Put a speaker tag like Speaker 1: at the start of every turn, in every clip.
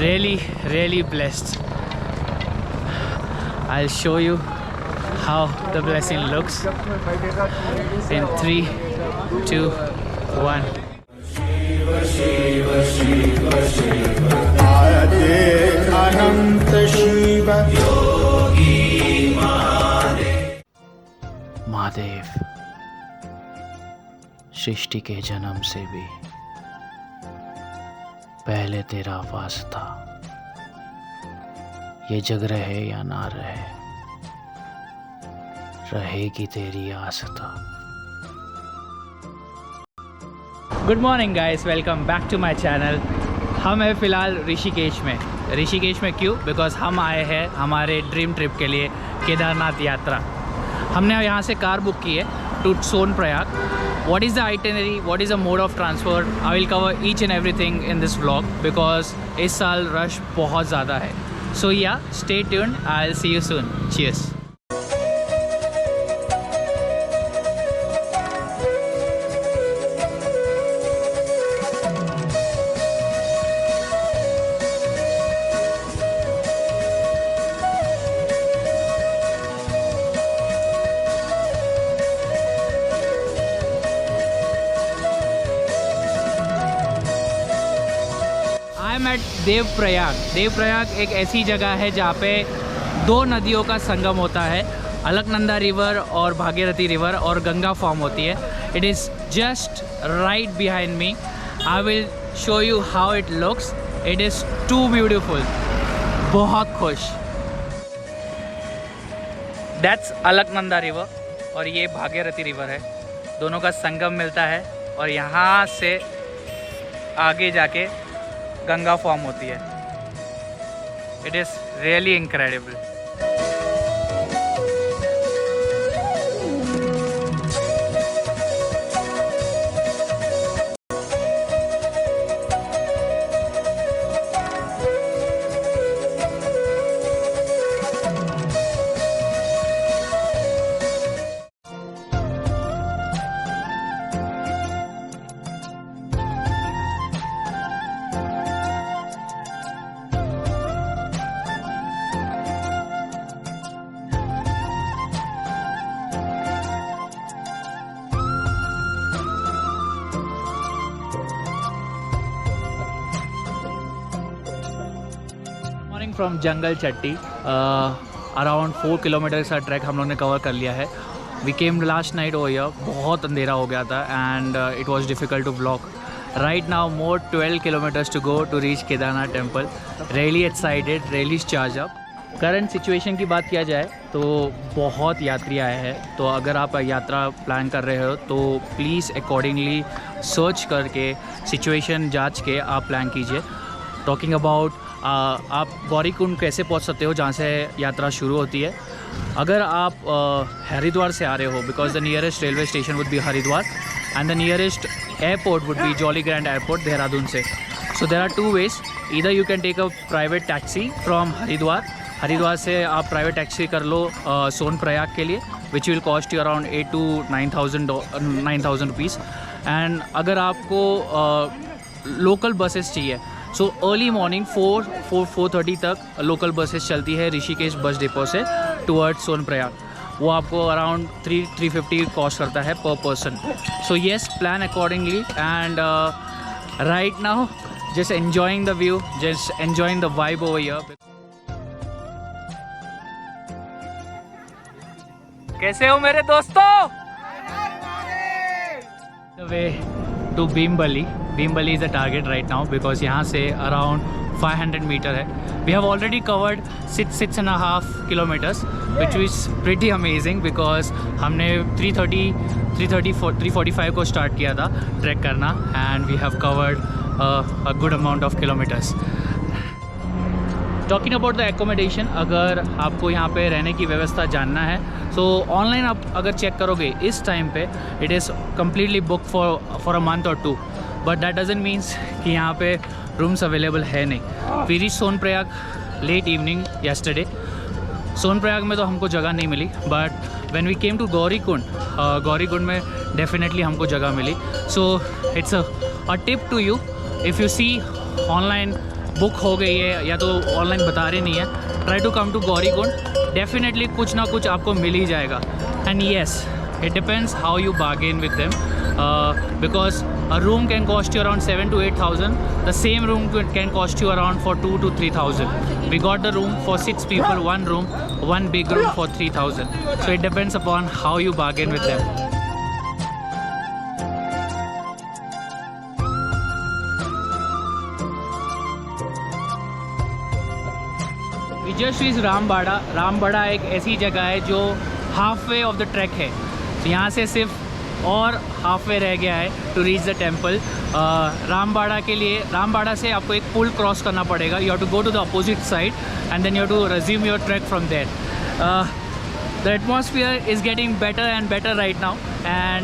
Speaker 1: really blessed. I'll show you how the blessing looks in 3, 2, 1.
Speaker 2: अनंत शिव योगी
Speaker 1: महादेव सृष्टि के जन्म से भी पहले तेरा वास था। ये जग रहे या ना रहे, रहेगी तेरी आस्था। Good morning guys, welcome back to my channel. हम हैं फ़िलहाल ऋषिकेश में। ऋषिकेश में क्यों? बिकॉज़ हम आए हैं हमारे ड्रीम ट्रिप के लिए, केदारनाथ यात्रा। हमने यहाँ से कार बुक की है to Sonprayag. What is the itinerary? What is the mode of transport? I will cover each and everything in this vlog because इस साल रश बहुत ज़्यादा है। So yeah, stay tuned. I'll see you soon. Cheers. Devprayag. Devprayag एक ऐसी जगह है जहाँ पे दो नदियों का संगम होता है, अलकनंदा रिवर और भागीरथी रिवर, और गंगा फॉर्म होती है। It is just right behind me. I will show you how it looks. It is too beautiful. बहुत खुश। दैट्स अलकनंदा रिवर और ये भागीरथी रिवर है। दोनों का संगम मिलता है और यहाँ से आगे जाके गंगा फॉर्म होती है। It is really incredible. From Jungle Chatti around 4 kilometre का ट्रैक हम लोग ने कवर कर लिया है। We came last night over here. बहुत अंधेरा हो गया था and it was difficult to block. Right now more 12 kilometres to go to reach Kedarnath temple. Really excited, really charge up. Current situation की बात किया जाए तो बहुत यात्री आए हैं। तो अगर आप यात्रा प्लान कर रहे हो तो प्लीज़ अकॉर्डिंगली सर्च करके, सिचुएशन जांच के आप प्लान कीजिए। टॉकिंग अबाउट आप गौरीकुंड कैसे पहुंच सकते हो, जहां से यात्रा शुरू होती है। अगर आप हरिद्वार से आ रहे हो, because the nearest railway station would be Haridwar and the nearest airport would be Jolly Grant airport Dehradun से। So there are 2 ways. Either you can take a private taxi from Haridwar. Haridwar से आप प्राइवेट टैक्सी कर लो सोनप्रयाग के लिए, which will cost you around 8,000 to 9,000 rupees. And अगर आपको local buses चाहिए, सो अर्ली मॉर्निंग 4:30 तक लोकल बसेस चलती है ऋषिकेश बस डिपो से टुवर्ड्स सोनप्रयाग। वो आपको अराउंड 350 कॉस्ट करता है पर person. So yes, plan accordingly and right now just enjoying the view, just enjoying the vibe over here. कैसे हो मेरे दोस्तों? The way to Bhimbali. Bhimbali is the target right now because यहाँ से around 500 मीटर है। We have already covered 6.5 kilometers which is pretty amazing because हमने 3:45 को start किया था ट्रैक करना and we have covered a good amount of kilometers. Talking about the accommodation, अगर आपको यहाँ पे रहने की व्यवस्था जानना है तो ऑनलाइन आप अगर चेक करोगे इस टाइम पे it is completely book for a month और 2, बट दैट डजंट मीन्स कि यहाँ पे रूम्स अवेलेबल है नहीं। We reach Sonprayag late evening yesterday. Sonprayag में तो हमको जगह नहीं मिली, but when we came to Gaurikund में डेफिनेटली हमको जगह मिली। So it's a tip to you, if you see online book हो गई है या तो ऑनलाइन बता रहे नहीं है, try to come to Gaurikund, definitely कुछ ना कुछ आपको मिल ही जाएगा. And yes, it depends how you bargain with them, because a room can cost you around 7 to 8,000. The same room can cost you around for 2 to 3,000. We got the room for 6 people, one room, one big room for 3,000. So it depends upon how you bargain with them. We just reached Rambara. Rambara एक ऐसी जगह है जो half way of the track है. तो यहाँ से सिर्फ और हाफ वे रह गया है to reach the temple. Rambara के लिए, रामबाड़ा से आपको एक पुल क्रॉस करना पड़ेगा. You have to go to the opposite side and then you have to resume your trek from there. The atmosphere is getting better and better right now and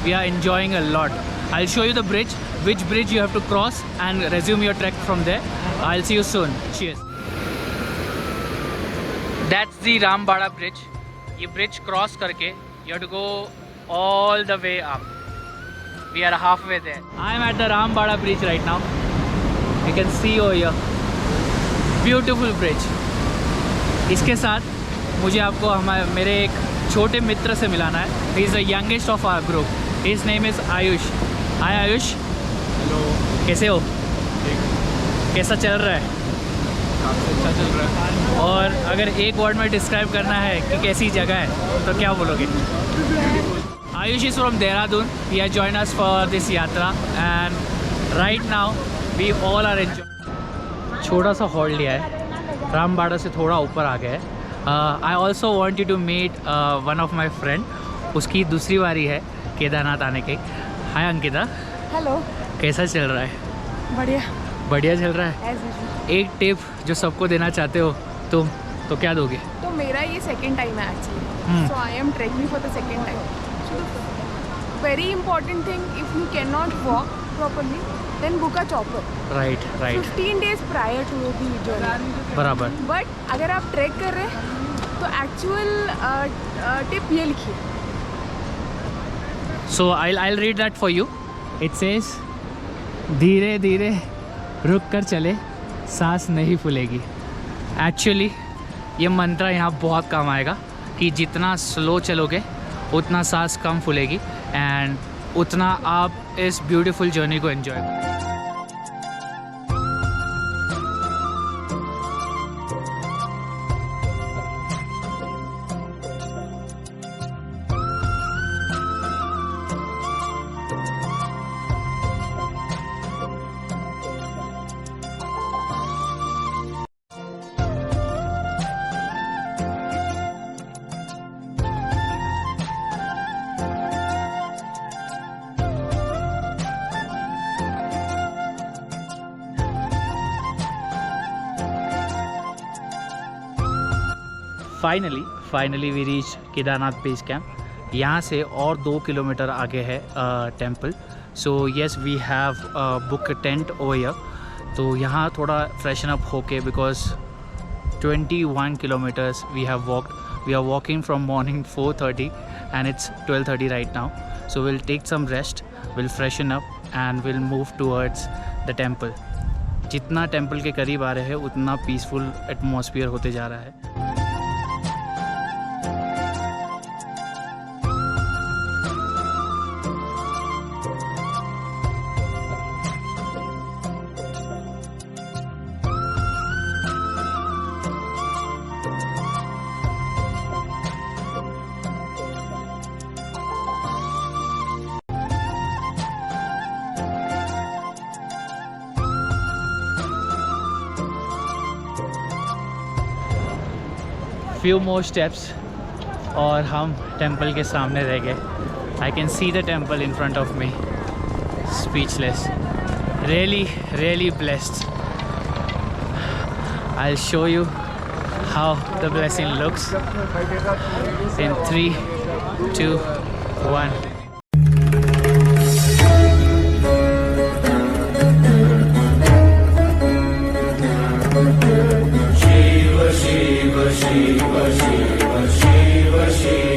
Speaker 1: we are enjoying a lot. I'll show you the bridge, which bridge you have to cross and resume your trek from there. I'll see you soon. Cheers. That's the Rambada bridge. ये bridge cross करके you have to go all the way up. We are halfway there. I am at the Rambada bridge right now. You can see over here. Beautiful bridge. इसके साथ मुझे आपको मेरे एक छोटे मित्र से मिलाना है. He is the youngest of our group. His name is Ayush. Hi Ayush.
Speaker 3: Hello.
Speaker 1: कैसे हो? कैसा चल रहा है?
Speaker 3: काफ़ी अच्छा चल रहा है.
Speaker 1: और अगर एक वर्ड में डिस्क्राइब करना है कि कैसी जगह है तो क्या बोलोगे? Ayush is from Dehradun. He has joined us for this yatra and right now we all are enjoying. छोटा सा हॉल्ट लिया है, रामबाड़ा से थोड़ा ऊपर आ गया है. I also want you to meet one of my friend. उसकी दूसरी बारी है केदारनाथ आने की. हाय अंकिता.
Speaker 4: हेलो.
Speaker 1: कैसा चल रहा है?
Speaker 4: बढ़िया.
Speaker 1: बढ़िया चल रहा है.
Speaker 4: As usual.
Speaker 1: एक टिप जो सबको देना चाहते हो तुम, तो क्या दोगे?
Speaker 4: तो मेरा ये सेकंड टाइम है actually. So I am trekking for the second time. Very important thing, if you can not walk properly then book a chopper.
Speaker 1: Right right.
Speaker 4: 15 days prior to the journey.
Speaker 1: बराबर.
Speaker 4: But अगर आप track कर रहे हैं तो actual tip ये लिखिए.
Speaker 1: So I'll read that for you. It says, धीरे धीरे रुक कर चले, सांस नहीं फूलेगी. एक्चुअली ये मंत्र यहाँ बहुत काम आएगा कि जितना स्लो चलोगे उतना सांस कम फूलेगी एंड उतना आप इस ब्यूटीफुल जर्नी को एंजॉय करोगे. Finally we reach Kedarnath base camp. यहाँ से और 2 किलोमीटर आगे है temple. So yes, we have book tent over here. तो यहाँ थोड़ा फ्रेशन अप होके, because 21 kilometres we have walked. We are walking from morning 4:30 and it's 12:30 right now. So will take some rest, will freshen up and will move towards the temple. जितना temple के करीब आ रहे हैं उतना peaceful atmosphere होते जा रहा है. फ्यू मोर स्टेप्स और हम टेम्पल के सामने रह गए. I can see the temple in front of me. Speechless. Really blessed. I show you how the blessing looks in 3, 2, 1.
Speaker 2: Shiva, Shiva, Shiva, Shiva, Shiva, Shiva.